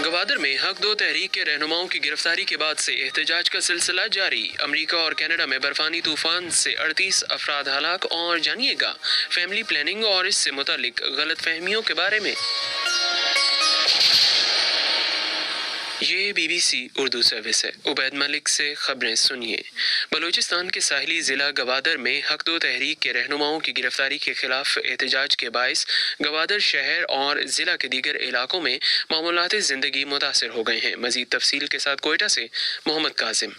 गवादर में हक दो तहरीक के रहनुमाओं की गिरफ्तारी के बाद से एहतजाज का सिलसिला जारी। अमेरिका और कनाडा में बर्फानी तूफान से 38 अफराद हलाक। और जानिएगा फैमिली प्लानिंग और इससे मुतालिक गलत फहमियों के बारे में। ये BBC उर्दू सर्विस है। उबैद मलिक से खबरें सुनिए। बलूचिस्तान के साहिली ज़िला गवादर में हक दो तहरीक के रहनुमाओं की गिरफ्तारी के खिलाफ एहतजाज के बायस गवादर शहर और ज़िला के दीगर इलाकों में मामूलात ज़िंदगी मुतासर हो गए हैं। मज़ीद तफसील के साथ कोयटा से मोहम्मद कासिम।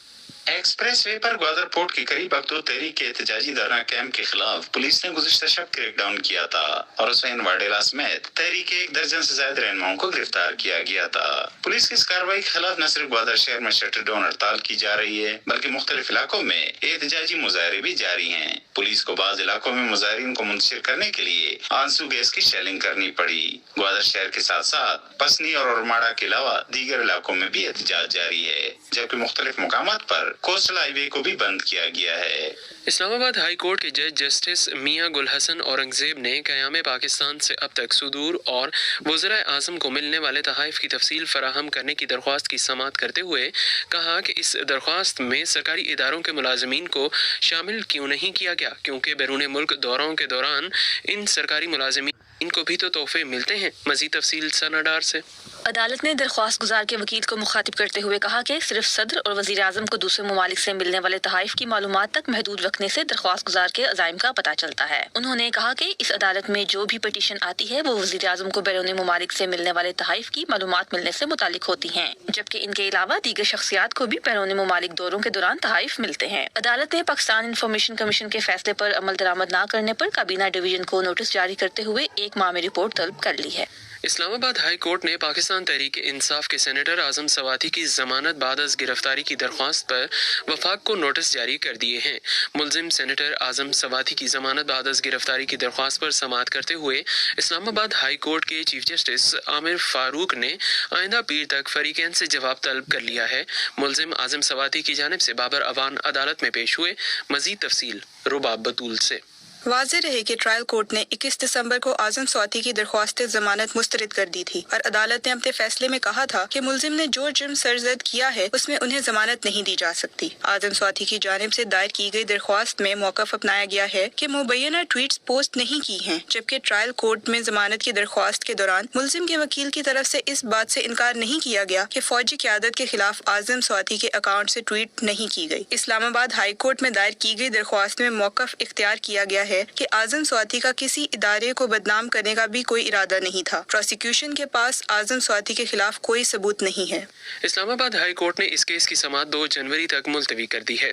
एक्सप्रेस वे पर ग्वादर पोर्ट के करीब हक दो तहरीक के एहतजाजी धरना कैंप के खिलाफ पुलिस ने गुज़िश्ता शब क्रैकडाउन किया था और हुसैन वाडेला समेत तहरीक के 1 दर्जन से ज्यादा रहनुमाओं को गिरफ्तार किया गया था। पुलिस की इस कार्रवाई के खिलाफ न सिर्फ ग्वादर शहर में शटर डाउन हड़ताल की जा रही है बल्कि मुख्तलिफ इलाकों में एहतजाजी मुजाहरे भी जारी हैं। पुलिस को बाज़ इलाकों में मुजाहरीन को मुंतशिर करने के लिए आंसू गैस की शेलिंग करनी पड़ी। ग्वादर शहर के साथ साथ पसनी और ओरमाड़ा के अलावा दीगर इलाकों में भी एहतजाज जारी है, जबकि मुख्तलिफ मुकामात पर कोस्टल हाईवे को भी बंद किया गया है। इस्लामाबाद हाई कोर्ट के जज जस्टिस मियां गुल हसन औरंगजेब ने क़याम पाकिस्तान से अब तक सुदूर और वज़ीर आज़म को मिलने वाले तहाइफ की तफसील फराहम करने की दरख्वास्त की समाअत करते हुए कहा कि इस दरख्वास्त में सरकारी इदारों के मुलाजमीन को शामिल क्यों नहीं किया गया, क्योंकि बैरून मुल्क दौरों के दौरान इन सरकारी मुलाजमीन इनको भी तो तोहफे मिलते हैं। मज़ीद तफसील सनाडार से। अदालत ने दरख्वास्त गुजार के वकील को मुखातिब करते हुए कहा कि सिर्फ सदर और वज़ीर आज़म को दूसरे ममालिक से मिलने वाले तहाइफ की मालूमात तक महदूद रखने से दरख्वास्त गुजार के अज़ाइम का पता चलता है। उन्होंने कहा कि इस अदालत में जो भी पटिशन आती है वो वज़ीर आज़म को बैरून ममालिक से मिलने वाले तहाइफ की मालूमात मिलने से मुतालिक होती हैं, जबकि इनके अलावा दीगर शख्सियात को भी बैरून ममालिक दौरों के दौरान तहाइफ मिलते हैं। अदालत ने पाकिस्तान इंफॉर्मेशन कमीशन के फैसले पर अमल दरामद न करने पर काबीना डिवीजन को नोटिस जारी करते हुए 1 माह में रिपोर्ट तलब कर ली है। इस्लामाबाद हाई कोर्ट ने पाकिस्तान तहरीक इंसाफ के सेनेटर आज़म सवाती की जमानत बाद अज़ गिरफ्तारी की दरख्वास्त पर वफाक को नोटिस जारी कर दिए हैं। मुलजिम सेनेटर आज़म सवाती की जमानत बाद अज़ गिरफ्तारी की दरख्वास्त पर समाअत करते हुए इस्लामाबाद हाई कोर्ट के चीफ जस्टिस आमिर फारूक ने आइंदा पीर तक फरीकैन से जवाब तलब कर लिया है। मुलजिम आज़म सवाती की जानिब से बाबर अवान अदालत में पेश हुए। मज़ीद तफसील रुबाब बतूल से। वाज़ेह रहे कि ट्रायल कोर्ट ने 21 दिसंबर को आज़म स्वाति की दरख्वास्त जमानत मुस्तरद कर दी थी और अदालत ने अपने फैसले में कहा था कि मुलजिम ने जो जुर्म सरजद किया है उसमें उन्हें जमानत नहीं दी जा सकती। आज़म स्वाति की जानिब से दायर की गई दरख्वास्त में मौक़िफ़ अपनाया गया है कि मुबैना ट्वीट्स पोस्ट नहीं की हैं, जबकि ट्रायल कोर्ट में जमानत की दरख्वास्त के दौरान मुलजिम के वकील की तरफ से इस बात से इनकार नहीं किया गया कि फौजी क़यादत के खिलाफ आज़म स्वाति के अकाउंट से ट्वीट नहीं की गई। इस्लामाबाद हाई कोर्ट में दायर की गई दरख्वास्त में मौक़िफ़ इख्तियार किया गया है कि आज़म स्वाति का किसी इदारे को बदनाम करने का भी कोई इरादा नहीं था। प्रोसिक्यूशन के पास आज़म स्वाति के खिलाफ कोई सबूत नहीं है। इस्लामाबाद हाई कोर्ट ने इस केस की समाअत 2 जनवरी तक मुलतवी कर दी है।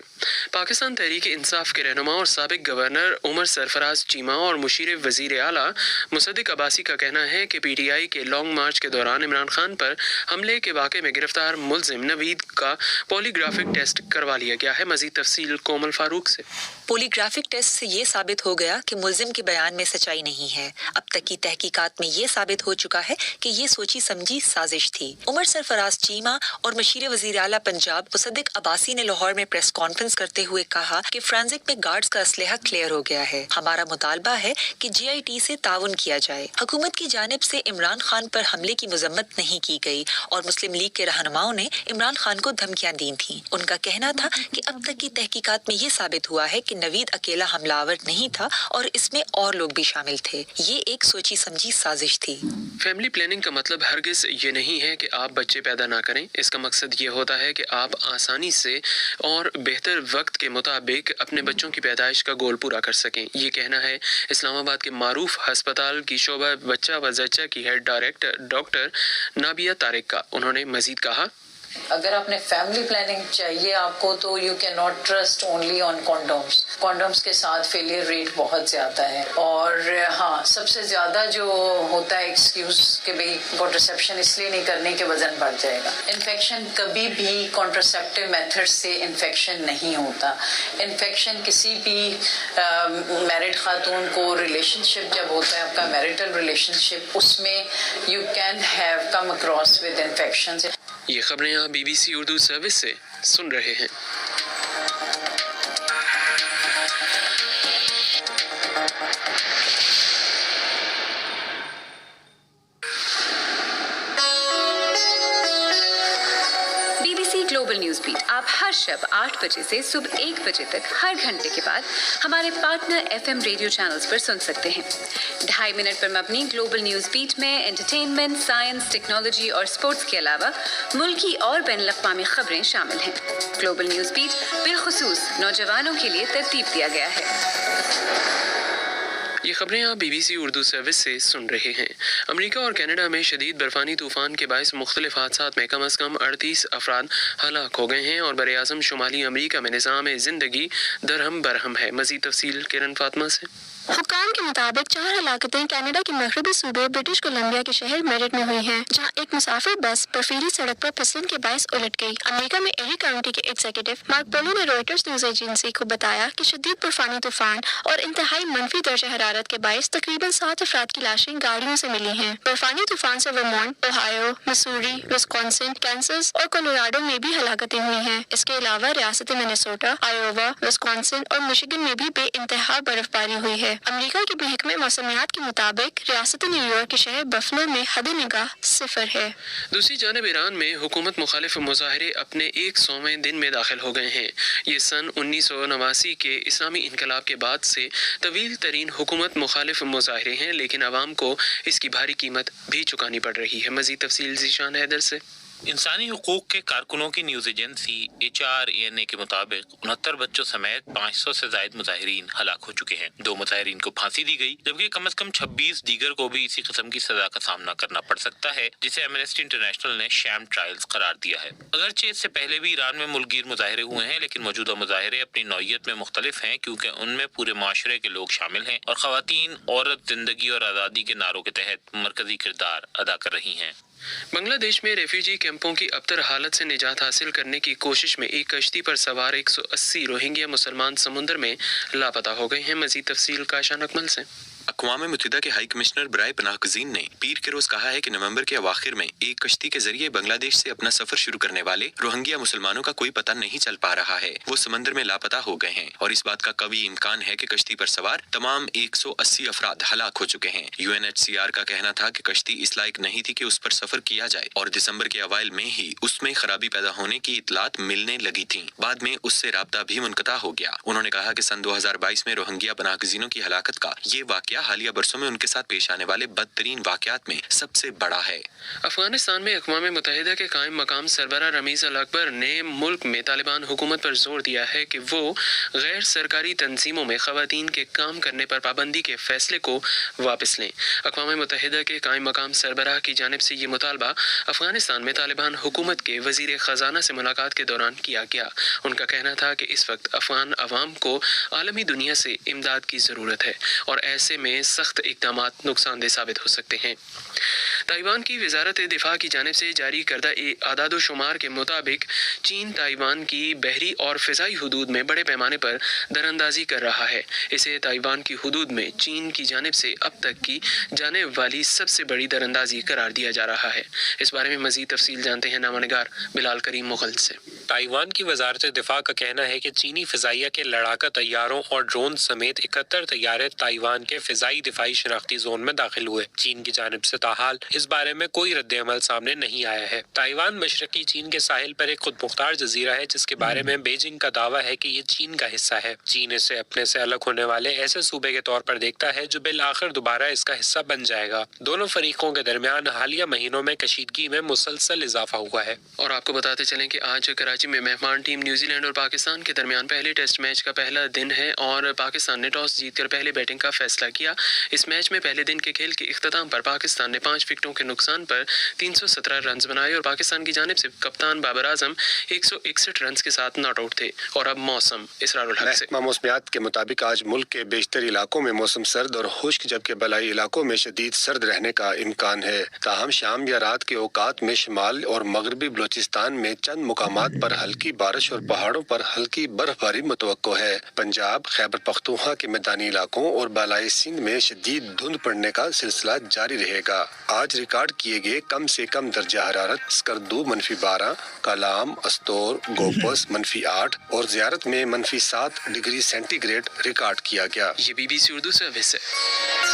पाकिस्तान तहरीक इंसाफ के रहनुमा और साबिक गवर्नर उमर सरफराज चीमा और मुशीर वज़ीर आला मुसद्दिक अब्बासी का कहना है कि PTI के लॉन्ग मार्च के दौरान इमरान खान पर हमले के वाक़े में गिरफ्तार मुलजिम नवीद का पॉलीग्राफिक टेस्ट करवा लिया गया है। मज़ीद तफसील कोमल फारूक से। पॉलीग्राफिक टेस्ट से ये साबित हो गया कि मुलजिम के बयान में सच्चाई नहीं है। अब तक की तहकीकात में ये साबित हो चुका है कि ये सोची समझी साजिश थी। उमर सरफराज चीमा और मशीर वज़ीर आला पंजाब मुसद्दिक अब्बासी ने लाहौर में प्रेस कॉन्फ्रेंस करते हुए कहा कि फ्रांसिक में गार्ड्स का असलहा क्लियर हो गया है। हमारा मुतालबा है कि GIT से ताउन किया जाए। हुकूमत की जानिब से इमरान खान पर हमले की मजम्मत नहीं की गई और मुस्लिम लीग के रहनुमाओं ने इमरान खान को धमकियां दी थी। उनका कहना था कि अब तक की तहकीकात में ये साबित हुआ है कि नवीद अकेला हमलावर नहीं था और इसमें और लोग भी शामिल थे। ये एक सोची समझी साजिश थी। फैमिली प्लानिंग का मतलब हरगिज़ ये नहीं है कि आप बच्चे पैदा ना करें। इसका मकसद ये होता है कि आप आसानी से और बेहतर वक्त के मुताबिक अपने बच्चों की पैदाइश का गोल पूरा कर सकें। ये कहना है इस्लामाबाद के मारूफ हस्पताल की शोबा बच्चा व जच्चा की head director doctor Nabia Tariq का। उन्होंने मजीद कहा, अगर आपने फैमिली प्लानिंग चाहिए आपको तो you can not trust only on condoms के साथ फेलियर रेट बहुत ज़्यादा है। और हाँ, सबसे ज़्यादा जो होता है एक्सक्यूज़ कि भाई कॉन्ट्रासेप्शन इसलिए नहीं करने के वजन बढ़ जाएगा। इन्फेक्शन कभी भी कॉन्ट्रासेप्टिव मेथड से इन्फेक्शन नहीं होता। इन्फेक्शन किसी भी मैरिड खातून को रिलेशनशिप जब होता है आपका मैरिटल रिलेशनशिप, उसमें you can have come across with infection. ये खबरें आप BBC उर्दू सर्विस से सुन रहे हैं। ग्लोबल न्यूज बीट आप हर शब 8 बजे से सुबह 1 बजे तक हर घंटे के बाद हमारे पार्टनर FM रेडियो चैनल्स पर सुन सकते हैं। 2.5 मिनट पर मबनी ग्लोबल न्यूज बीट में एंटरटेनमेंट, साइंस, टेक्नोलॉजी और स्पोर्ट्स के अलावा मुल्की और बैनुल-अक़वामी खबरें शामिल हैं। ग्लोबल न्यूज बीट बिलखुसूस नौजवानों के लिए तरतीब दिया गया है। ये खबरें आप BBC उर्दू सर्विस से सुन रहे हैं। अमेरिका और कनाडा में शदीद बर्फानी तूफान के बायस मुख्तलिफ हादसात में कम अज़ कम 38 अफराद हलाक हो गए हैं और बरे-आज़म शुमाली अमेरिका में निज़ाम ज़िंदगी दरहम बरहम है। मज़ीद तफसील किरण फातिमा से। हुक्काम के मुताबिक 4 हलाकतें कनाडा के मगरबी सूबे ब्रिटिश कोलंबिया के शहर मेरिट में हुई हैं, जहां एक मुसाफिर बस बर्फीली सड़क पर फिसलन के बायस उलट गई। अमेरिका में एरी काउंटी के एग्जीक्यूटिव मार्क पोलो ने रॉयटर्स न्यूज एजेंसी को बताया कि शदीद बर्फानी तूफान और इंतहाई मनफी दर्जा हरारत के बायस तकरीबन 7 अफराद की लाशें गाड़ियों से मिली हैं। बर्फानी तूफान से Vermont, Ohio, Missouri, Wisconsin, Kansas और कोलोराडो में भी हलाकतें हुई हैं। इसके अलावा रियासत मिनेसोटा, आयोवा, विस्कॉन्सिन और मिशिगन में भी बेइंतहा बर्फबारी हुई है। अमेरिका के महकमे मौसमियात के मुताबिक रियासत न्यूयॉर्क के शहर बफलो में हद निगाह 0 है। दूसरी जानब ईरान में हुकूमत मुखालिफ मुजाहरे अपने 100वें दिन में दाखिल हो गए हैं। ये सन 1989 के इस्लामी इनकलाब के बाद से तवील तरीन हुकूमत मुखालिफ मुजाहरे हैं, लेकिन आवाम को इसकी भारी कीमत भी चुकानी पड़ रही है। मज़ीद तफसील ज़ीशान हैदर से। इंसानी हुकूक के कारकुनों की न्यूज़ एजेंसी HRANA के मुताबिक 69 बच्चों समेत 500 से ज़ायद मुजाहिरीन हलाक हो चुके हैं। 2 मुजाहिरीन को फांसी दी गई, जबकि कम से कम 26 दीगर को भी इसी किस्म की सजा का सामना करना पड़ सकता है, जिसे एमनेस्टी इंटरनेशनल ने शैम ट्रायल्स करार दिया है। अगरचे इससे पहले भी ईरान में मुल्कगीर मुजाहिरे हुए हैं, लेकिन मौजूदा मुजाहिरे अपनी नौइयत में मुख्तलिफ हैं, क्योंकि उनमें पूरे माशरे के लोग शामिल हैं और ख़वातीन औरत, जिंदगी और आज़ादी के नारों के तहत मरकजी किरदार अदा कर रही हैं। बांग्लादेश में रेफ्यूजी कैंपों की अबतर हालत से निजात हासिल करने की कोशिश में एक कश्ती पर सवार 180 रोहिंग्या मुसलमान समुद्र में लापता हो गए हैं। मजीद तफसील काशान अकमल से। अक़वाम मुत्तहिदा के हाई कमिश्नर बराए पनाहगज़ीन ने पीर के रोज कहा है कि नवंबर के अवाखिर में एक कश्ती के जरिए बांग्लादेश से अपना सफर शुरू करने वाले रोहिंग्या मुसलमानों का कोई पता नहीं चल पा रहा है। वो समंदर में लापता हो गए हैं और इस बात का कवी इम्कान है कि कश्ती पर सवार तमाम 180 अफराद हलाक हो चुके हैं। UNHCR का कहना था कि कश्ती इस लायक नहीं थी कि उस पर सफर किया जाए और दिसंबर के अवाइल में ही उसमें खराबी पैदा होने की इतलात मिलने लगी थी। बाद में उससे राब्ता भी मुनक़ता हो गया। उन्होंने कहा कि सन 2022 में रोहिंग्या पनाहगज़ीनों की हलाकत का ये वाक़या हालिया बरसों में उनके साथ पेश आने वाले बदतरीन वाक़यात में सबसे बड़ा है। अफगानिस्तान में अक़वाम मुत्तहिदा के कायम मकाम सरबराह रमीज़ अल अकबर ने मुल्क में तालिबान हुकूमत पर जोर दिया है कि वो गैर सरकारी तंजीमों में ख़वातीन के काम करने पर पाबंदी के फैसले को वापस लें। अक़वाम मुत्तहिदा के कायम मकाम सरबराह की जानिब से ये मुतालबा अफगानिस्तान में तालिबान हुकूमत के वज़ीर ख़जाना से मुलाकात के दौरान किया गया। उनका कहना था कि इस वक्त अफ़गान अवाम को आलमी दुनिया से इमदाद की ज़रूरत है और ऐसे में सख्त इक़दामात नुकसानदेह साबित हो सकते हैं। ताइवान की वज़ारत दिफा की जानिब से जारी करदा आदाद शुमार के मुताबिक चीन ताइवान की बहरी और फ़िज़ाई हुदूद में बड़े पैमाने पर दरअंदाजी कर रहा है। इसे ताइवान की हुदूद में चीन की जानिब से अब तक की जाने वाली सबसे बड़ी दरअंदाजी करार दिया जा रहा है। इस बारे में मज़ीद तफसील जानते हैं नामानिगार बिलाल करीम मुगल से। ताइवान की वज़ारत दिफा का कहना है कि चीनी फ़िज़ाइया के लड़ाका तैयारों और ड्रोन समेत 71 तैयारे ताइवान के फ़िज़ाई दिफाई शनाख्ती जोन में दाखिल हुए। चीन की जानिब से ताहाल इस बारे में कोई रद्द-ए-अमल सामने नहीं आया है। ताइवान मशरकी चीन के साहिल पर एक खुद मुख्तार जजीरा है, जिसके बारे में बीजिंग का दावा है कि ये चीन का हिस्सा है। चीन इसे अपने से अलग होने वाले ऐसे सूबे के तौर पर देखता है जो बिल आखिर दोबारा इसका हिस्सा बन जाएगा। दोनों फरीकों के दरमियान हालिया महीनों में कशीदगी में मुसलसल इजाफा हुआ है। और आपको बताते चलें कि आज कराची में मेहमान टीम न्यूजीलैंड और पाकिस्तान के दरमियान पहले टेस्ट मैच का पहला दिन है और पाकिस्तान ने टॉस जीतकर पहले बैटिंग का फैसला किया। इस मैच में पहले दिन के खेल के इख्तिताम पर पाकिस्तान ने 5 विकेटों के नुकसान पर 317 रन बनाए और पाकिस्तान की जानिब से कप्तान बाबर आजम 161 रन के साथ नॉट आउट थे। और अब मौसम इसरारुल हक से। मौसमियात के मुताबिक आज मुल्क के बेशतर इलाकों में मौसम सर्द और खुश्क, जबकि बलाई इलाकों में शदीद सर्द रहने का इम्कान है। ताहम शाम या रात के औकात में शिमाल और मगरबी बलोचिस्तान में चंद मुकामात पर हल्की बारिश और पहाड़ों पर हल्की बर्फबारी मुतवक्को है। पंजाब, खैबर पख्तूनख्वा के मैदानी इलाकों और बालाई सिंध में शदीद धुंध पड़ने का सिलसिला जारी रहेगा। आज रिकॉर्ड किए गए कम से कम दर्जा हरारत स्कर्दू -12, कलाम, अस्तोर, गोपस -8 और ज़ियारत में -7 डिग्री सेंटीग्रेड रिकॉर्ड किया गया। ये BBC उर्दू सर्विस है।